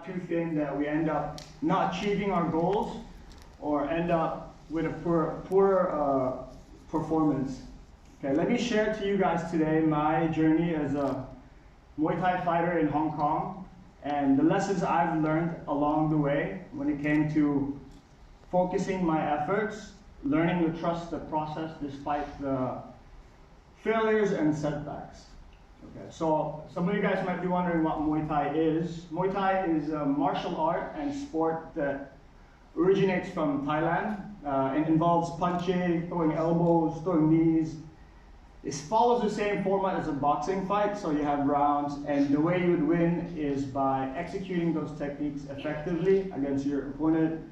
two things that we end up not achieving our goals or end up with a poor performance. Okay, let me share to you guys today my journey as a Muay Thai fighter in Hong Kong and the lessons I've learned along the way when it came to focusing my efforts, learning to trust the process despite the failures and setbacks. Okay, so some of you guys might be wondering what Muay Thai is. Muay Thai is a martial art and sport that originates from Thailand. It involves punching, throwing elbows, throwing knees. It follows the same format as a boxing fight, so you have rounds, and the way you would win is by executing those techniques effectively against your opponent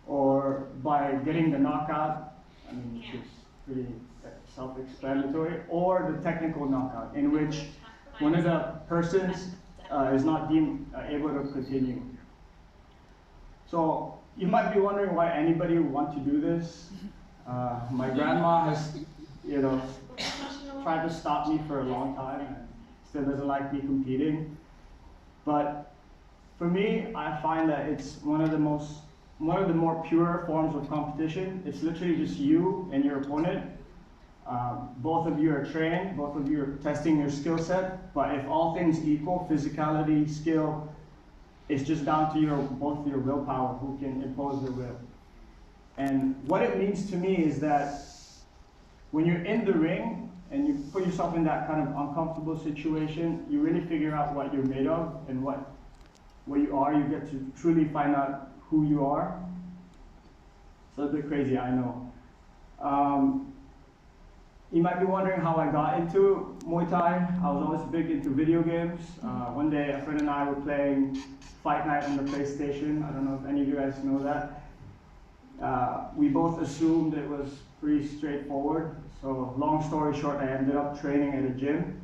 or by getting the knockout. I mean, it's pretty self-explanatory, or the technical knockout, in which one of the persons is not deemed able to continue. So you might be wondering why anybody would want to do this. My grandma has, tried to stop me for a long time and still doesn't like me competing. But for me, I find that it's one of the more pure forms of competition. It's literally just you and your opponent. Both of you are trained, both of you are testing your skill set, but if all things equal, physicality, skill, it's just down to both your willpower, who can impose their will. And what it means to me is that when you're in the ring and you put yourself in that kind of uncomfortable situation, you really figure out what you're made of and what you are. You get to truly find out who you are. It's a little bit crazy, I know. You might be wondering how I got into Muay Thai. I was always big into video games. One day, a friend and I were playing Fight Night on the PlayStation. I don't know if any of you guys know that. We both assumed it was pretty straightforward. So long story short, I ended up training at a gym.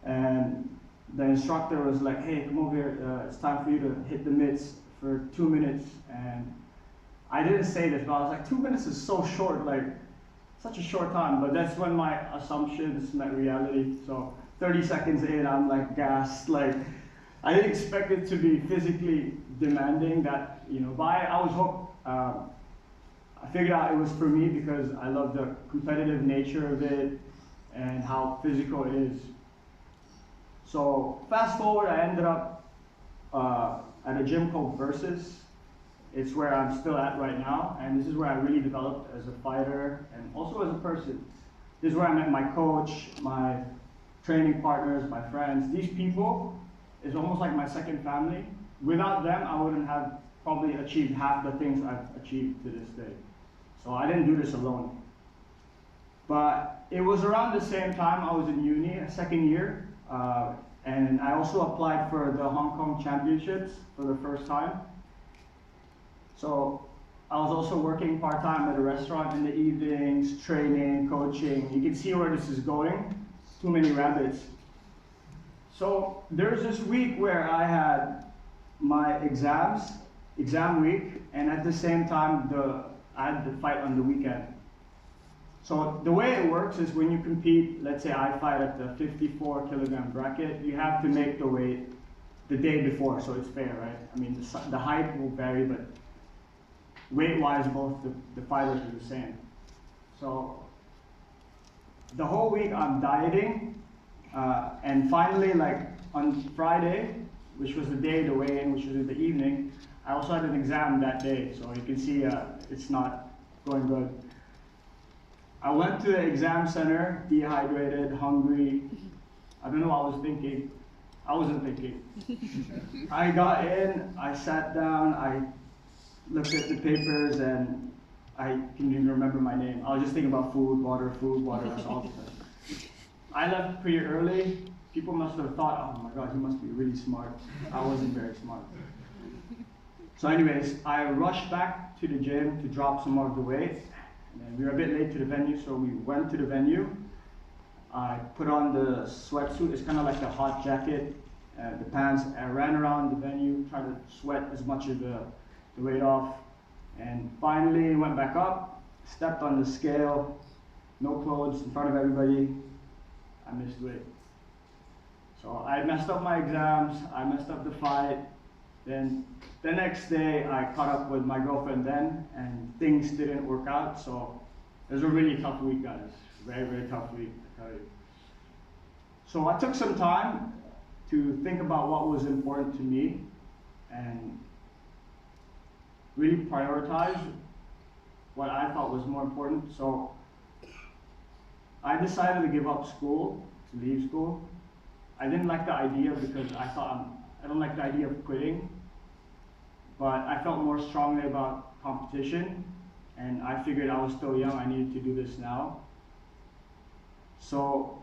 And the instructor was like, hey, come over here. It's time for you to hit the mitts for 2 minutes. And I didn't say this, but I was like, 2 minutes is so short. Like, such a short time, but that's when my assumptions met reality. So 30 seconds in, I'm like gassed. Like, I didn't expect it to be physically demanding that, but I was hooked. I figured out it was for me because I love the competitive nature of it and how physical it is. So fast forward, I ended up at a gym called Versus. It's where I'm still at right now, and this is where I really developed as a fighter and also as a person. This is where I met my coach, my training partners, my friends. These people is almost like my second family. Without them, I wouldn't have probably achieved half the things I've achieved to this day. So I didn't do this alone. But it was around the same time I was in uni, second year, and I also applied for the Hong Kong Championships for the first time. So I was also working part-time at a restaurant in the evenings, training, coaching. You can see where this is going. Too many rabbits. So there's this week where I had my exam week, and at the same time, I had the fight on the weekend. So the way it works is when you compete, let's say I fight at the 54 kilogram bracket, you have to make the weight the day before, so it's fair, right? I mean, the height will vary, but weight-wise, both the fighters are the same. So the whole week I'm dieting, and finally, like on Friday, which was the day to weigh in, which was in the evening, I also had an exam that day, so you can see it's not going good. I went to the exam center, dehydrated, hungry. I don't know what I was thinking. I wasn't thinking. I got in, I sat down, I looked at the papers, and I can't even remember my name. I was just thinking about food, water, that's all the time. I left pretty early. People must have thought, oh my God, he must be really smart. I wasn't very smart. So anyways, I rushed back to the gym to drop some more of the weight. And we were a bit late to the venue, so we went to the venue. I put on the sweatsuit. It's kind of like a hot jacket, the pants. I ran around the venue, tried to sweat as much of the weight off, and finally went back up, stepped on the scale, no clothes, in front of everybody. I missed weight. So I messed up my exams, I messed up the fight. Then the next day I caught up with my girlfriend then, and things didn't work out, so it was a really tough week, guys. Very, very tough week, I tell you. So I took some time to think about what was important to me and really prioritize what I thought was more important. So I decided to give up school, to leave school. I didn't like the idea because I thought I don't like the idea of quitting, but I felt more strongly about competition, and I figured I was still young, I needed to do this now. So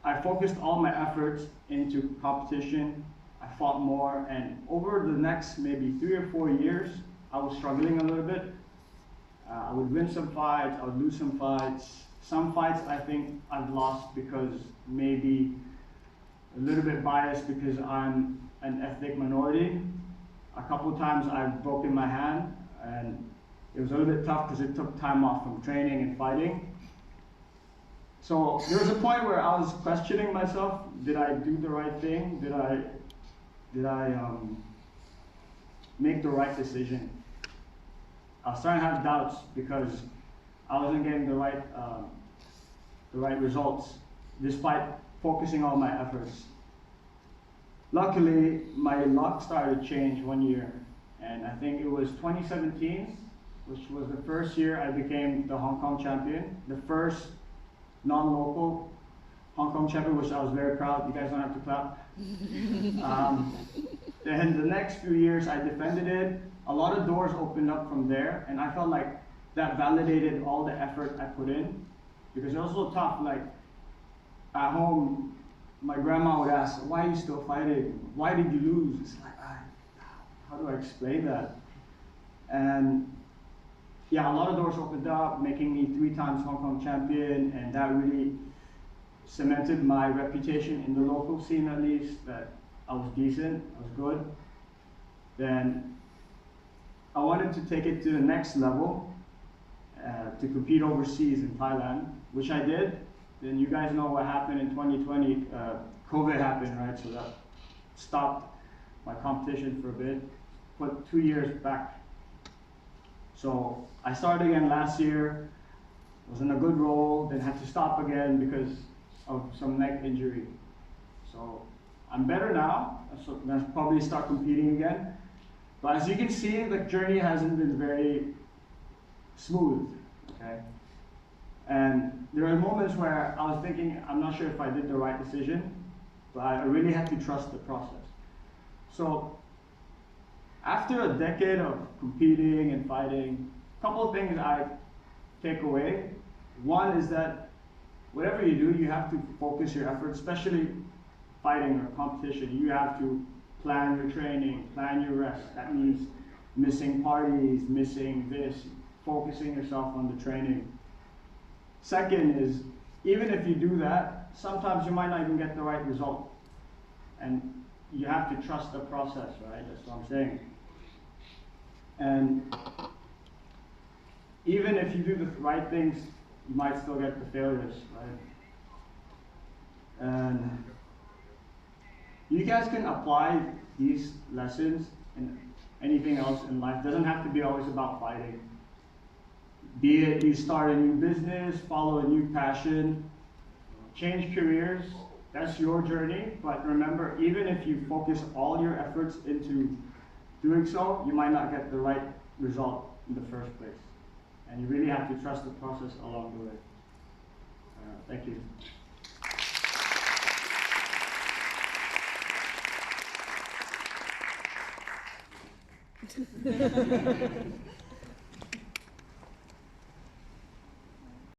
I focused all my efforts into competition. I fought more, and over the next maybe 3 or 4 years, I was struggling a little bit. I would win some fights, I would lose some fights. Some fights I think I've lost because maybe a little bit biased because I'm an ethnic minority. A couple of times I've broken my hand, and it was a little bit tough because it took time off from training and fighting. So there was a point where I was questioning myself, did I do the right thing? Did I make the right decision? I was starting to have doubts because I wasn't getting the right results despite focusing all my efforts. Luckily, my luck started to change one year, and I think it was 2017, which was the first year I became the Hong Kong champion, the first non-local Hong Kong champion, which I was very proud. You guys don't have to clap. Then the next few years I defended it. A lot of doors opened up from there, and I felt like that validated all the effort I put in, because it was so tough. Like at home, my grandma would ask, "Why are you still fighting? Why did you lose?" It's like, how do I explain that? And yeah, a lot of doors opened up, making me 3 times Hong Kong champion, and that really cemented my reputation in the local scene, at least, that I was decent, I was good. Then I wanted to take it to the next level, to compete overseas in Thailand, which I did. Then you guys know what happened in 2020. COVID happened, right? So that stopped my competition for a bit, put 2 years back. So I started again last year, was in a good role, then had to stop again because of some neck injury. So I'm better now, so I'm gonna probably start competing again. But as you can see, the journey hasn't been very smooth, okay? And there are moments where I was thinking, I'm not sure if I did the right decision, but I really had to trust the process. So after a decade of competing and fighting, a couple of things I take away. One is that whatever you do, you have to focus your efforts, especially fighting or competition. You have to plan your training, plan your rest. That means missing parties, missing this, focusing yourself on the training. Second is, even if you do that, sometimes you might not even get the right result. And you have to trust the process, right? That's what I'm saying. And even if you do the right things, you might still get the failures, right? And you guys can apply these lessons in anything else in life. It doesn't have to be always about fighting. Be it you start a new business, follow a new passion, change careers, that's your journey. But remember, even if you focus all your efforts into doing so, you might not get the right result in the first place. And you really have to trust the process along the way. Thank you.